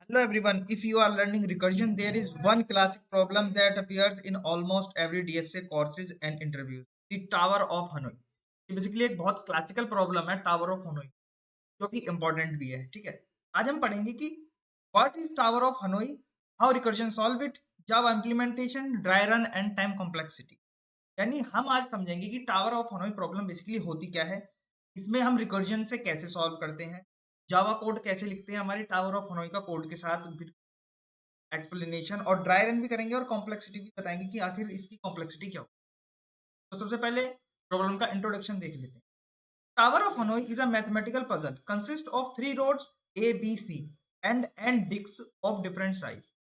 Hello everyone. If you are learning recursion, there is one classic problem that appears in almost every DSA courses and interviews. The Tower of Hanoi. ये basically एक बहुत classical problem है tower of Hanoi, जो कि important भी है। ठीक है, आज हम पढ़ेंगे कि what is tower of Hanoi, how recursion solve it, Java implementation, dry run and time complexity. यानी हम आज समझेंगे कि tower of Hanoi problem basically होती क्या है, इसमें हम रिकर्जन से कैसे सॉल्व करते हैं, जावा कोड कैसे लिखते हैं हमारी टावर ऑफ हनोई का कोड के साथ एक्सप्लेनेशन, और ड्राई रन भी करेंगे और कॉम्प्लेक्सिटी भी बताएंगे कि आखिर इसकी कॉम्प्लेक्सिटी क्या हो। तो सबसे पहले प्रॉब्लम का इंट्रोडक्शन देख लेते हैं। Tower of Hanoi is a mathematical puzzle consist of three rods A B C and discs of different size.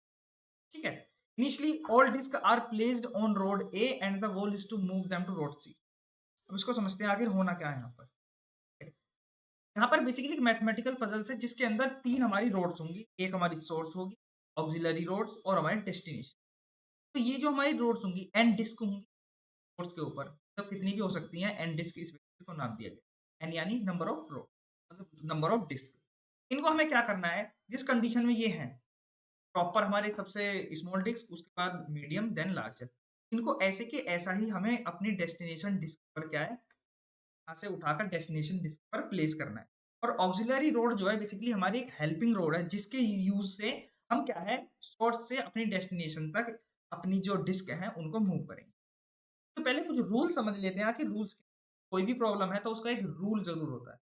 ठीक है, initially all disc are placed on rod A and the goal is to move them to rod C. अब इसको समझते हैं आखिर होना क्या है यहाँ पर। यहाँ पर बेसिकली एक मैथमेटिकल पजल्स है जिसके अंदर तीन हमारी रोड्स होंगी, एक हमारी सोर्स होगी, ऑक्सिलरी रोड्स और हमारी डेस्टिनेशन। तो ये जो हमारी रोड्स होंगी एन डिस्क होंगी सोर्स के ऊपर, मतलब कितनी भी हो सकती हैं, एन डिस्क इस वजह को नाम दिया गया। एन यानी नंबर ऑफ रो, मतलब नंबर ऑफ डिस्क। इनको हमें क्या करना है, जिस कंडीशन में ये है प्रॉपर हमारे सबसे स्मॉल डिस्क, उसके बाद मीडियम, देन लार्जर, इनको ऐसे के ऐसा ही हमें अपनी डेस्टिनेशन डिस्क पर क्या है, यहाँ से उठाकर डेस्टिनेशन डिस्क पर प्लेस करना है। और ऑक्सिलरी रोड जो है बेसिकली हमारी एक हेल्पिंग रोड है जिसके यूज से हम क्या है सोर्स से अपनी डेस्टिनेशन तक अपनी जो डिस्क है उनको मूव करेंगे। तो पहले कुछ रूल समझ लेते हैं कि रूल्स, कोई भी प्रॉब्लम है तो उसका एक रूल जरूर होता है।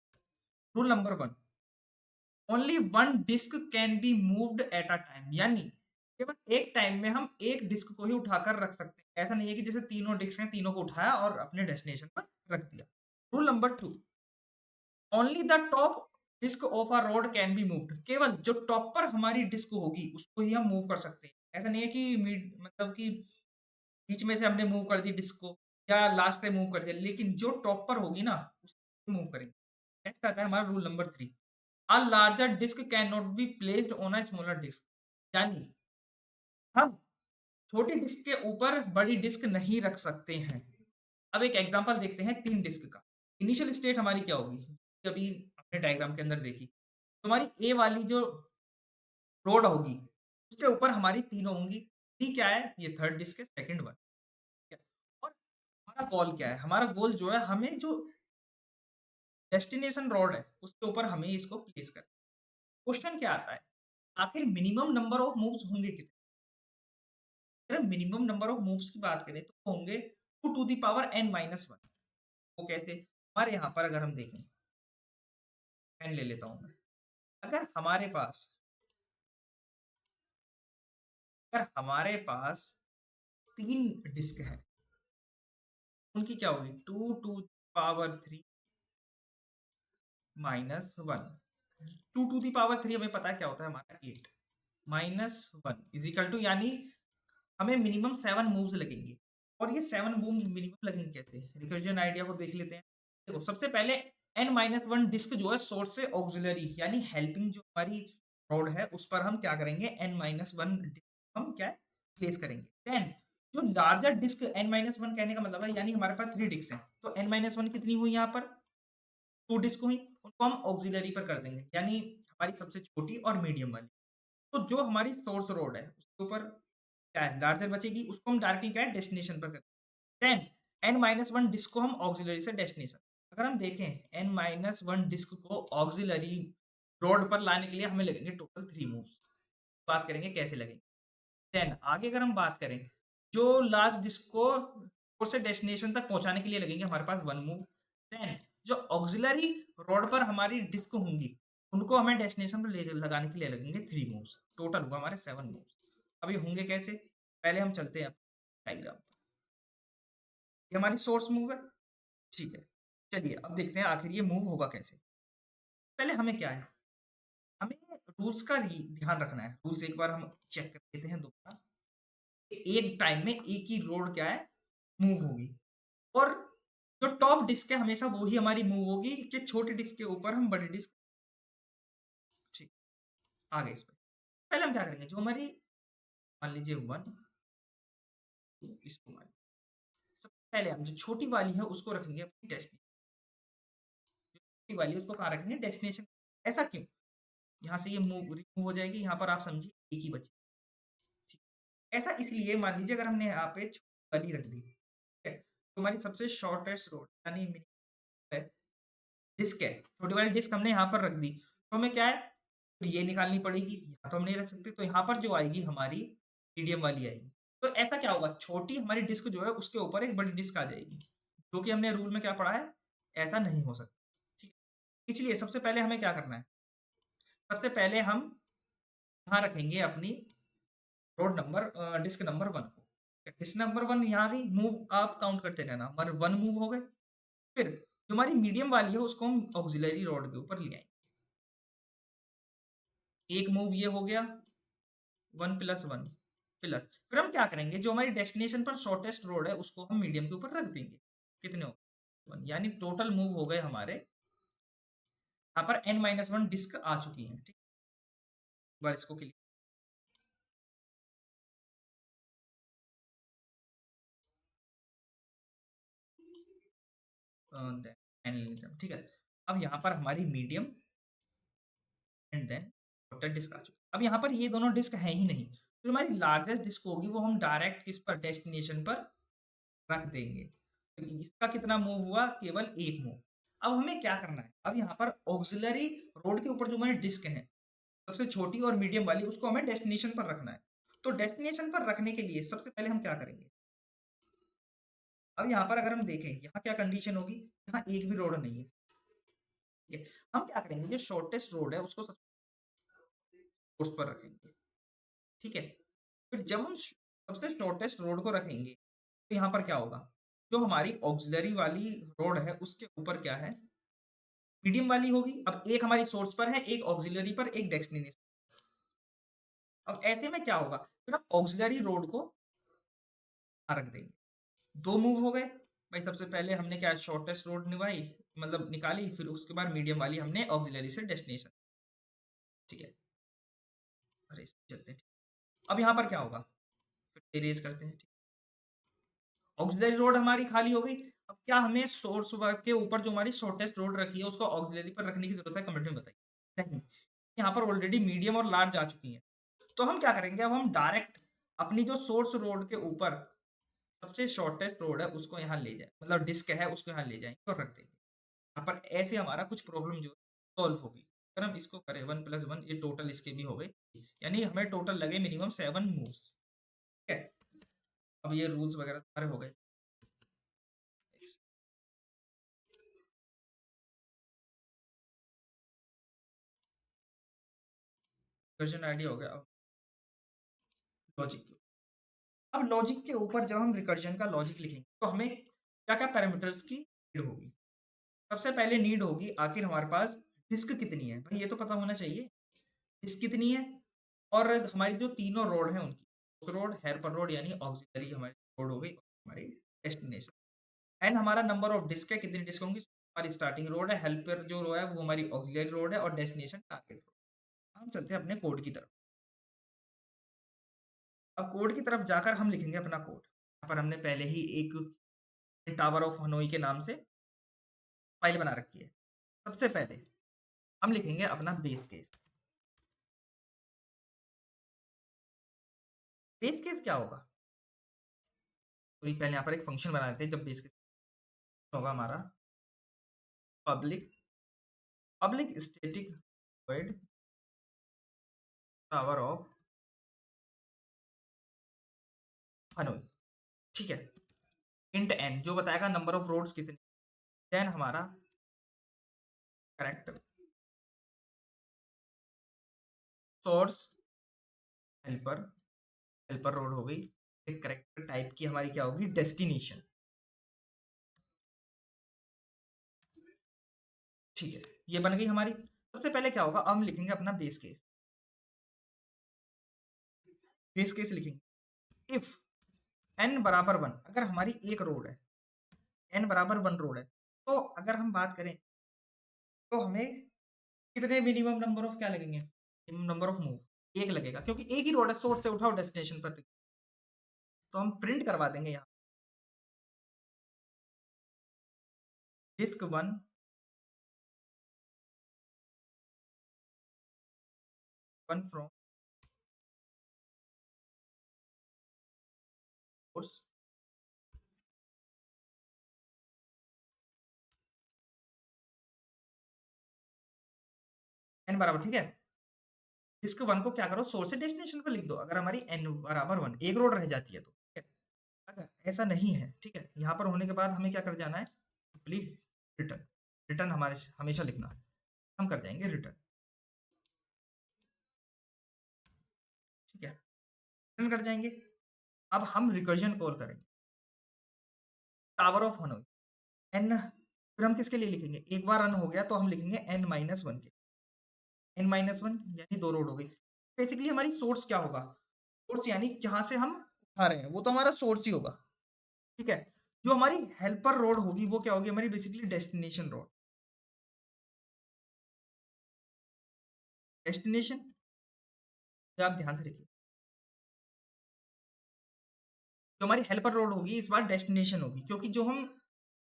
Rule number one, only one disc can be moved at a time, यानी केवल एक टाइम में हम एक डिस्क को ही उठाकर रख सकते हैं। ऐसा नहीं है कि जैसे तीनों डिस्क हैं तीनों को उठाया और अपने डेस्टिनेशन पर रख दिया। Rule number two, only the top disk of a rod can be moved, केवल जो टॉप पर हमारी डिस्क होगी उसको ही हम मूव कर सकते हैं। ऐसा नहीं है कि मतलब कि बीच में से हमने मूव कर दी डिस्क को या लास्ट पे मूव कर दिया, लेकिन जो टॉप पर होगी ना उसको मूव करेंगे। नेक्स्ट आता है हमारा rule number three, a larger disk can not be placed on a smaller disk, यानी हम छोटी डिस्क के ऊपर बड़ी डिस्क नहीं रख सकते हैं। अब एक एग्जांपल देखते हैं तीन डिस्क का। इनिशियल स्टेट हमारी क्या होगी, अभी अपने डायग्राम के अंदर देखी, तो हमारी ए वाली जो रोड होगी उसके ऊपर हमारी तीनों होंगी। डी क्या है, ये थर्ड डिस्क है, सेकंड वन। ठीक है? और हमारा गोल क्या है, हमारा गोल जो है हमें जो डेस्टिनेशन रोड है उसके ऊपर हमें इसको प्लेस करना है। क्वेश्चन क्या आता है, आखिर मिनिमम नंबर ऑफ मूव्स होंगे कितने। अगर मिनिमम नंबर ऑफ मूव्स की बात करें तो होंगे 2 to the power n minus one. वो कैसे, हमारे यहाँ पर अगर हम देखें, पेन ले लेता हूँ मैं। अगर हमारे पास अगर हमारे पास तीन डिस्क हैं, उनकी क्या होगी, 2 to power 3 minus one. 2 to the power 3 हमें पता है क्या होता है हमारा, 8 minus one is equal to, यानी हमें मिनिमम 7 मूव्स लगेंगे। और ये 7 मूव्स मिनिमम लगेंगे कैसे, रिकर्जन आइडिया को देख लेते हैं। देखो सबसे पहले n माइनस वन डिस्क जो है सोर्स से ऑक्सिलरी यानी हेल्पिंग जो हमारी रोड है उस पर हम क्या करेंगे, n माइनस वन हम क्या प्लेस करेंगे। देन जो larger disk n minus one कहने का मतलब है, यानी हमारे पास 3 डिस्क हैं, तो n माइनस वन कितनी हुई यहाँ पर, 2 डिस्क हुई, उनको हम ऑक्सिलरी पर कर देंगे, यानी हमारी सबसे छोटी और मीडियम वाली। तो जो हमारी सोर्स रोड है उसके ऊपर क्या है, लार्जर बचेगी, उसको हम डायरेक्टली क्या है डेस्टिनेशन पर करें। Then n minus one disk को हम ऑक्सिलरी से डेस्टिनेशन, अगर हम देखें n माइनस वन डिस्क को ऑक्सिलरी रोड पर लाने के लिए हमें लगेंगे टोटल 3 मूव्स। बात करेंगे कैसे लगेंगे। देन आगे अगर हम बात करें, जो लास्ट डिस्क को सोर्स से डेस्टिनेशन तक पहुंचाने के लिए लगेंगे हमारे पास 1 मूव। देन जो ऑक्सिलरी रोड पर हमारी डिस्क होंगी उनको हमें डेस्टिनेशन पर ले लगाने के लिए लगेंगे 3 मूव्स। टोटल हुआ हमारे 7 मूव्स। अब ये होंगे कैसे, पहले हम चलते हैं डायग्राम। ये हमारी सोर्स मूव है, ठीक है। चलिए अब देखते हैं आखिर ये मूव होगा कैसे। पहले हमें क्या है, हमें रूल्स का ध्यान रखना है। रूल्स एक बार हम चेक कर लेते हैं दोबारा। एक टाइम में एक ही रोड क्या है मूव होगी, और जो टॉप डिस्क है हमेशा वो ही हमारी मूव होगी कि छोटी डिस्क के ऊपर हम बड़ी डिस्क। ठीक, आगे इस पे पहले हम क्या करेंगे, जो हमारी मान लीजिए वन, इसको मान, सबसे पहले हम जो छोटी वाली है उसको रखेंगे अपनी डेस्टिनेशन, जो छोटी वाली है उसको कहाँ रखेंगे, डेस्टिनेशन। ऐसा क्यों, यहाँ से ये रिमूव हो जाएगी, यहाँ पर आप समझिए एक ही बची। ठीक। ऐसा इसलिए मान लीजिए अगर हमने यहाँ पे छोटी वाली रख दी, ठीक है, तो हमारी सबसे शॉर्टेस्ट रोड यानी है, डिस्क है, छोटी वाली डिस्क हमने यहाँ पर रख दी, तो हमें क्या है, तो ये निकालनी पड़ेगी, यहाँ तो हम नहीं रख सकते, तो यहाँ पर जो आएगी हमारी मीडियम वाली आएगी। तो ऐसा क्या होगा, छोटी हमारी डिस्क जो है उसके ऊपर एक बड़ी डिस्क आ जाएगी, जो कि हमने रूल में क्या पढ़ा है, ऐसा नहीं हो सकता। ठीक है, इसलिए सबसे पहले हमें क्या करना है, सबसे पहले हम यहाँ रखेंगे अपनी रोड नंबर डिस्क नंबर 1 को। डिस्क नंबर 1 यहाँ भी मूव आप काउंट करते रहना, 1 मूव हो गए। फिर जो हमारी मीडियम वाली है उसको हम ऑक्सिलरी रोड के ऊपर ले आएंगे। एक मूव ये हो गया, 1 प्लस 1 प्लस, फिर हम क्या करेंगे, जो हमारी डेस्टिनेशन पर शॉर्टेस्ट रोड है उसको हम मीडियम के ऊपर रख देंगे। कितने हो, 1, यानी टोटल मूव हो गए हमारे यहाँ पर n-1 डिस्क आ चुकी है। ठीक, बार इसको क्लिक, ठीक है। अब यहाँ पर हमारी medium and then total disc आ चुकी है। अब यहाँ पर ये दोनों डिस्क हैं ही नहीं, तो हमारी लार्जेस्ट डिस्क होगी वो हम डायरेक्ट किस पर, डेस्टिनेशन पर रख देंगे। तो इसका कितना मूव हुआ, केवल एक मूव। अब हमें क्या करना है, अब यहाँ पर ऑक्सिलरी रोड के ऊपर जो हमारी डिस्क है सबसे छोटी और मीडियम वाली, उसको हमें डेस्टिनेशन पर रखना है। तो डेस्टिनेशन पर रखने के लिए सबसे पहले हम क्या करेंगे, अब यहाँ पर अगर हम देखें यहाँ क्या कंडीशन होगी, यहाँ एक भी रोड नहीं है। ठीक है, हम क्या करेंगे, जो शॉर्टेस्ट रोड है उसको उस पर रखेंगे। ठीक है, फिर जब हम सबसे शॉर्टेस्ट रोड को रखेंगे तो यहाँ पर क्या होगा, जो हमारी ऑक्सिलरी वाली रोड है उसके ऊपर क्या है, मीडियम वाली होगी। अब एक हमारी सोर्स पर है, एक ऑक्सिलरी पर, एक डेस्टिनेशन। अब ऐसे में क्या होगा, फिर हम ऑक्सिलरी रोड को रख देंगे। दो मूव हो गए भाई, सबसे पहले हमने क्या शॉर्टेस्ट रोड निभाई, मतलब निकाली, फिर उसके बाद मीडियम वाली हमने ऑक्सिलरी से डेस्टिनेशन। ठीक है, अरे इस पे चलते हैं। अब यहाँ पर क्या होगा, फिर इरेज करते हैं। ऑक्सिलरी रोड हमारी खाली हो गई। अब क्या हमें सोर्स के ऊपर जो हमारी शॉर्टेस्ट रोड रखी है उसको ऑक्सिलरी पर रखने की जरूरत है, कमेंट में बताइए। नहीं, यहाँ पर ऑलरेडी मीडियम और लार्ज आ चुकी है, तो हम क्या करेंगे, अब हम डायरेक्ट अपनी जो सोर्स रोड के ऊपर सबसे शॉर्टेस्ट रोड है उसको यहाँ ले जाए, मतलब डिस्क है उसको यहाँ ले जाएंगे और रख देंगे यहाँ पर। ऐसे हमारा कुछ प्रॉब्लम जो सॉल्व होगी। अगर हम इसको करें 1 प्लस 1, ये टोटल इसके भी हो गए, यानी हमें टोटल लगे मिनिमम 7 मूव्स। ठीक है, अब ये रूल्स वगैरह सारे हो गए। वर्जन आइडिया हो गया। अब लॉजिक, अब लॉजिक के ऊपर जब हम रिकर्जन का लॉजिक लिखेंगे तो हमें क्या क्या पैरामीटर्स की नीड होगी। सबसे पहले नीड होगी आखिर हमारे पास डिस्क कितनी है, भाई ये तो पता होना चाहिए डिस्क कितनी है, और हमारी जो तीनों रोड हैं उनकी रोड, हेल्पर रोड यानी ऑक्सिलरी हमारी रोड हो गई, हमारी डेस्टिनेशन। एंड हमारा नंबर ऑफ डिस्क है, कितनी डिस्क होंगी, हमारी स्टार्टिंग रोड है, हेल्पर जो रो है वो हमारी ऑक्सिलरी रोड है, और डेस्टिनेशन टारगेट रोड। हम चलते हैं अपने कोड की तरफ। अब कोड की तरफ जाकर हम लिखेंगे अपना कोड। यहाँ पर हमने पहले ही एक टावर ऑफ हनोई के नाम से फाइल बना रखी है। सबसे पहले हम लिखेंगे अपना बेस केस। बेस केस क्या होगा, तो पहले यहाँ पर एक फंक्शन बना देते हैं। जब बेस केस होगा हमारा public public static void tower of Hanoi. ठीक है, इंट एन जो बताएगा नंबर ऑफ रोड्स कितने, देन हमारा correct source helper, helper road हो गई। एक करेक्टर टाइप की हमारी क्या होगी, डेस्टिनेशन। ठीक है, ये बन गई हमारी। सबसे पहले क्या होगा, हम लिखेंगे अपना बेस केस। बेस केस लिखेंगे इफ n बराबर 1, अगर हमारी एक रोड है, n बराबर 1 रोड है, तो अगर हम बात करें तो हमें कितने मिनिमम नंबर ऑफ क्या लगेंगे, मिनिमम नंबर ऑफ मूव एक लगेगा, क्योंकि एक ही रोड है, सोर्स से उठाओ डेस्टिनेशन पर। तो हम प्रिंट करवा देंगे यहाँ disk 1 one from source n बराबर, ठीक है। डिस्क वन को क्या करो, सोर्स से डेस्टिनेशन पर लिख दो अगर हमारी एन बराबर वन, एक रोड रह जाती है तो, ठीक है। अगर ऐसा नहीं है, ठीक है, यहाँ पर होने के बाद हमें क्या कर जाना है, सिंपली रिटर्न, रिटर्न हमारे हमेशा लिखना है, हम कर जाएंगे रिटर्न, ठीक है, रिटर्न कर जाएंगे। अब हम रिकर्जन कॉल करेंगे टावर ऑफ हनोई, एन, फिर हम किसके लिए लिखेंगे, एक बार रन हो गया तो हम लिखेंगे एन माइनस वन के, एन माइनस वन यानी दो रोड हो गई। बेसिकली हमारी सोर्स क्या होगा, सोर्स यानी जहां से हम उठा रहे हैं वो तो हमारा सोर्स ही होगा, ठीक है। जो हमारी हेल्पर रोड होगी वो क्या होगी, हमारी बेसिकली डेस्टिनेशन रोड, डेस्टिनेशन, आप ध्यान से देखिए, जो हमारी हेल्पर रोड होगी इस बार डेस्टिनेशन होगी, क्योंकि जो हम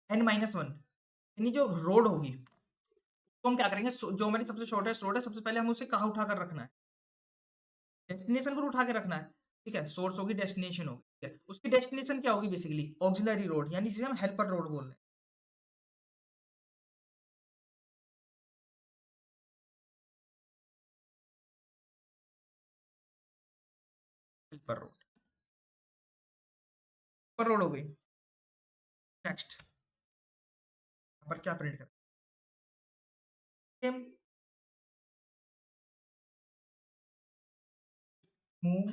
एन माइनस वन यानी जो रोड होगी तो हम क्या करेंगे, जो हमारी सबसे शॉर्टेस्ट रोड है सबसे पहले हम उसे कहाँ उठा कर रखना है, डेस्टिनेशन पर उठा के रखना है, ठीक है। सोर्स होगी, डेस्टिनेशन होगी, ठीक है। उसकी डेस्टिनेशन क्या होगी, बेसिकली ऑक्सिलरी रोड, यानी जिसे हम हेल्पर रोड बोल रहे हैं, हेल्पर रोड, हेल्पर रोड हो गई। नेक्स्ट पर क्या प्रिंट कर, same move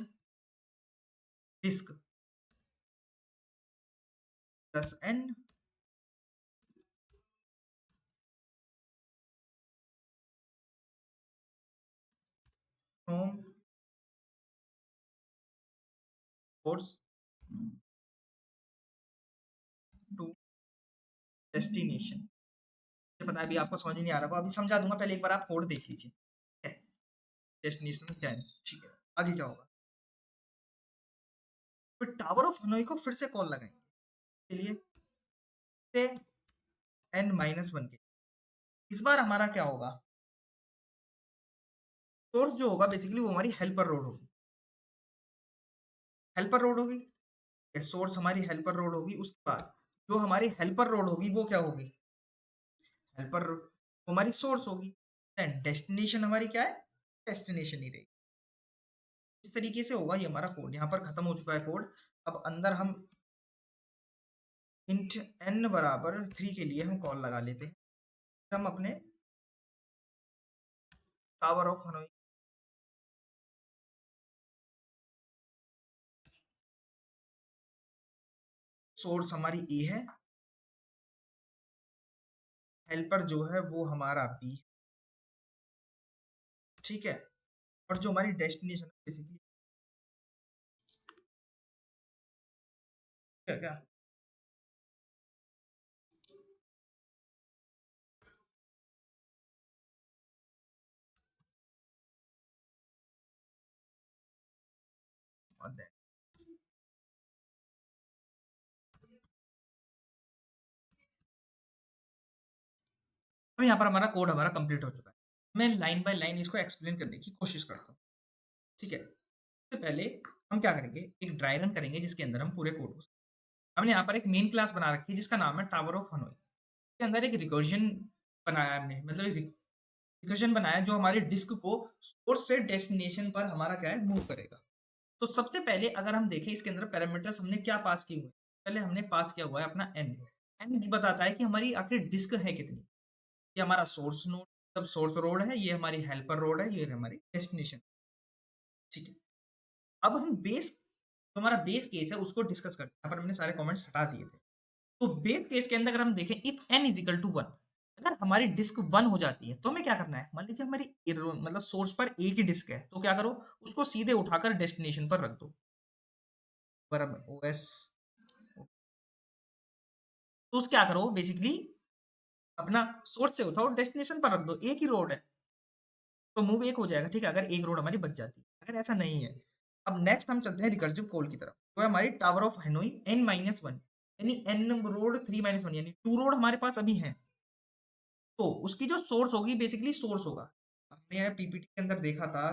disk plus n from source to destination. मुझे पता है अभी आपको समझ नहीं आ रहा होगा, अभी समझा दूंगा, पहले एक बार आप कोड देख लीजिए, ठीक है। डेस्टिनेशन क्या है, ठीक है, आगे क्या होगा, फिर टावर ऑफ हनोई को फिर से कॉल लगाएंगे, चलिए से एन माइनस वन के, इस बार हमारा क्या होगा, सोर्स जो होगा बेसिकली वो हमारी हेल्पर रोड होगी, हेल्पर रोड होगी, सोर्स हमारी हेल्पर रोड होगी, उसके बाद जो हमारी हेल्पर रोड होगी वो क्या होगी, हेल्पर रोड हमारी सोर्स होगी, एंड डेस्टिनेशन हमारी क्या है, डेस्टिनेशन ही रहेगी। इस तरीके से होगा ये हमारा कोड, यहाँ पर खत्म हो चुका है कोड। अब अंदर हम इंट एन बराबर 3 के लिए हम कॉल लगा लेते हैं, हम अपने टावर ऑफ हनोई, सोर्स हमारी ए है, हेल्पर जो है वो हमारा बी, ठीक है, और जो हमारी डेस्टिनेशन बेसिकली क्या क्या, अब यहाँ पर हमारा कोड हमारा कंप्लीट हो चुका है, मैं लाइन बाय लाइन इसको एक्सप्लेन करने की कोशिश करता हूँ, ठीक है। सबसे पहले हम क्या करेंगे, एक ड्राई रन करेंगे जिसके अंदर हम पूरे कोड को, हमने यहाँ पर एक मेन क्लास बना रखी है जिसका नाम है टावर ऑफ हनोई, इसके अंदर एक रिकर्जन बनाया हमने, मतलब रिकर्जन बनाया जो हमारे डिस्क को सोर्स से डेस्टिनेशन पर हमारा क्या है मूव करेगा। तो सबसे पहले अगर हम देखें इसके अंदर पैरामीटर्स हमने क्या पास किए हुए हैं, पहले हमने पास किया हुआ है अपना एन, एन बताता है कि हमारी आखिर डिस्क है कितनी, ये हमारा सोर्स नोड, सब सोर्स रोड है, ये हमारी हेल्पर रोड है, ये हमारी डेस्टिनेशन, ठीक है। अब हम बेस, जो हमारा बेस केस है उसको डिस्कस करते हैं, यहाँ पर हमने सारे कमेंट्स हटा दिए थे। तो बेस केस के अंदर अगर हम देखें if n is equal to one, अगर हमारी डिस्क वन हो जाती है तो हमें क्या करना है, मान लीजिए हमारी मतलब सोर्स पर एक ही डिस्क है तो क्या करो, उसको सीधे उठाकर डेस्टिनेशन पर रख दो, बराबर ओएस, तो उस क्या करो बेसिकली अपना सोर्स से उठाओ डेस्टिनेशन पर रख दो, एक ही रोड है तो मूव एक हो जाएगा, ठीक है, अगर एक रोड हमारी बच जाती है, अगर ऐसा नहीं है। अब नेक्स्ट हम चलते हैं रिकर्सिव कॉल की तरफ, तो है हमारी tower of Hanoi N minus one, यानी N rod three minus one, यानी टू रोड हमारे पास अभी है, तो उसकी जो सोर्स होगी बेसिकली सोर्स होगा, हमने पीपीटी के अंदर देखा था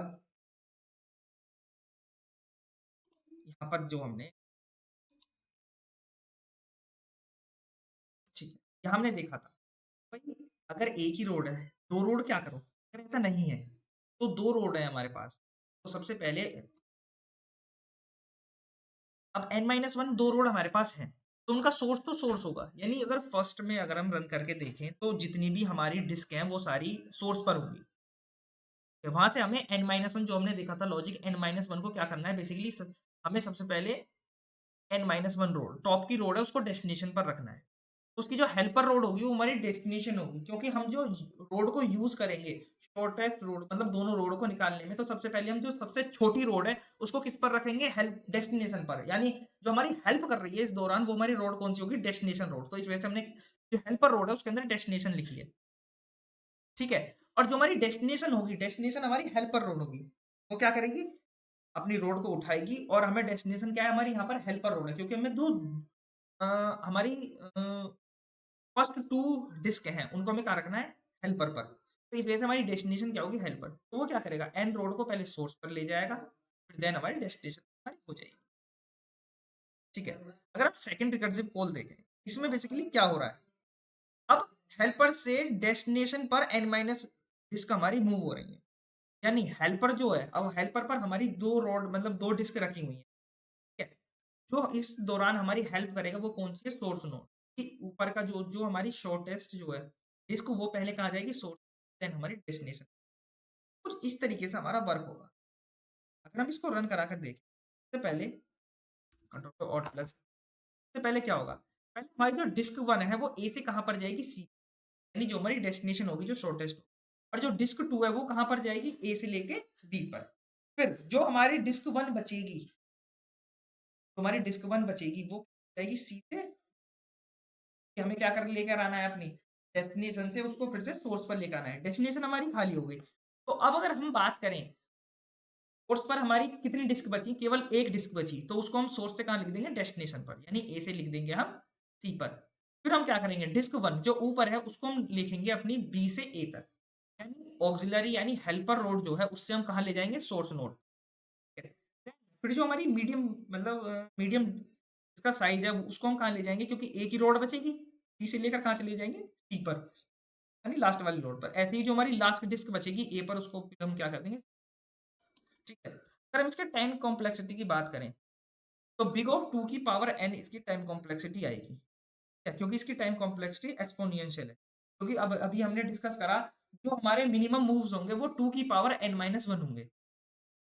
यहाँ पर जो हमने ठीक है, यहाँ हमने देखा था भाई, अगर एक ही रोड है, 2 रोड क्या करो? अगर ऐसा नहीं है, तो 2 रोड है हमारे पास। तो सबसे पहले अब n-1 2 रोड हमारे पास हैं, तो उनका सोर्स तो सोर्स होगा। यानी अगर फर्स्ट में अगर हम रन करके देखें, तो जितनी भी हमारी डिस्क हैं, वो सारी सोर्स पर होंगी। वहाँ से हमें n-1 जो हमने देखा था लॉजिक n-1 को क्या करना है बेसिकली हमें सबसे पहले n-1 रोड, टॉप की रोड है, उसको डेस्टिनेशन पर रखना है। उसकी जो हेल्पर रोड होगी वो हमारी डेस्टिनेशन होगी, क्योंकि हम जो रोड को यूज करेंगे शॉर्टेस्ट रोड मतलब दोनों रोड को निकालने में, तो सबसे पहले हम जो सबसे छोटी रोड है उसको किस पर रखेंगे? हेल्प डेस्टिनेशन पर। यानी जो हमारी हेल्प कर रही है इस दौरान, वो हमारी रोड कौन सी होगी? Destination road. तो इस वजह से हमने जो हेल्पर रोड है उसके अंदर डेस्टिनेशन लिखी है, ठीक है। और जो हमारी डेस्टिनेशन होगी, डेस्टिनेशन हमारी हेल्पर रोड होगी, वो क्या करेगी? अपनी रोड को उठाएगी, और हमें डेस्टिनेशन क्या है? हमारी यहाँ पर हेल्पर रोड है, क्योंकि हमें दो हमारी फर्स्ट 2 डिस्क हैं, उनको हमें कहाँ रखना है? हेल्पर पर। तो इस वजह से हमारी डेस्टिनेशन क्या होगी? हेल्पर। तो वो क्या करेगा? एन रोड को पहले सोर्स पर ले जाएगा, फिर देन हमारी डेस्टिनेशन हमारी हो जाएगी, ठीक है। अगर आप सेकंड रिकर्सिव कॉल देखें, इसमें बेसिकली क्या हो रहा है? अब हेल्पर से डेस्टिनेशन पर n माइनस डिस्क हमारी मूव हो रही है। यानी हेल्पर जो है, अब हेल्पर पर हमारी 2 रोड मतलब 2 डिस्क रखी हुई है, ठीक है। जो इस दौरान हमारी हेल्प करेगा वो कौन सी है? Source node. कि ऊपर का जो जो हमारी शॉर्टेस्ट जो है डिस्क, वो पहले कहाँ जाएगी? सोर्स, देन हमारी डेस्टिनेशन। कुछ इस तरीके से हमारा वर्क होगा। अगर हम इसको रन करा कर देखें, सबसे पहले कंट्रोल ऑल्ट प्लस, सबसे पहले क्या होगा? पहले हमारी जो डिस्क 1 है वो ए से कहाँ पर जाएगी? सी, यानी जो हमारी डेस्टिनेशन होगी जो शॉर्टेस्ट। और जो डिस्क 2 है वो कहाँ पर जाएगी? ए से लेके बी पर। फिर जो हमारी डिस्क 1 बचेगी, जो हमारी डिस्क 1 बचेगी वो जाएगी सी से, कि हमें क्या कर लेकर आना है? अपनी डेस्टिनेशन से उसको फिर से सोर्स पर लेकर आना है। डेस्टिनेशन हमारी खाली हो गई। तो अब अगर हम बात करें, सोर्स पर हमारी कितनी डिस्क बची? केवल एक डिस्क बची, तो उसको हम सोर्स से कहाँ लिख देंगे? डेस्टिनेशन पर, यानी ए से लिख देंगे हम सी पर। फिर हम क्या करेंगे? डिस्क 1 जो ऊपर है उसको हम लिखेंगे अपनी बी से ए तक, यानी ऑक्सिलरी यानी हेल्पर रोड जो है उससे हम कहाँ ले जाएंगे? Source node. फिर जो हमारी मीडियम मतलब मीडियम इसका साइज है उसको हम कहाँ ले जाएंगे? क्योंकि एक ही रोड बचेगी, बी से लेकर कहाँ चले जाएंगे? सी पर, यानी लास्ट वाली रोड पर। ऐसे ही जो हमारी लास्ट डिस्क बचेगी ए पर, उसको फिर हम क्या कर देंगे? ठीक है। अगर हम इसके टाइम कॉम्प्लेक्सिटी की बात करें, तो बिग ऑफ 2 की पावर n इसकी टाइम कॉम्प्लेक्सिटी आएगी, ठीक है, क्योंकि इसकी टाइम कॉम्प्लेक्सिटी एक्सपोनेंशियल है। क्योंकि अब अभी हमने डिस्कस करा, जो हमारे मिनिमम मूव्स होंगे वो 2 की पावर n-1 होंगे,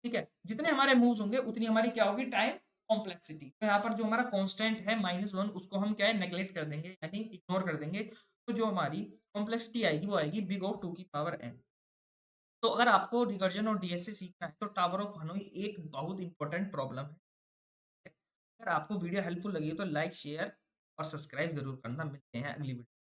ठीक है। जितने हमारे मूव्स होंगे उतनी हमारी क्या होगी? Time complexity. तो यहाँ पर जो हमारा कांस्टेंट है -1, उसको हम क्या है? नेग्लेक्ट कर देंगे, यानी इग्नोर कर देंगे। तो जो हमारी कॉम्प्लेक्सिटी आएगी वो आएगी बिग ऑफ 2 की पावर n। तो अगर आपको रिकर्जन और डीएससी सीखना है, तो टावर ऑफ हनोई एक बहुत इंपॉर्टेंट प्रॉब्लम है। अगर आपको वीडियो हेल्पफुल लगी हो तो लाइक, शेयर और सब्सक्राइब जरूर करना। मिलते हैं अगली वीडियो।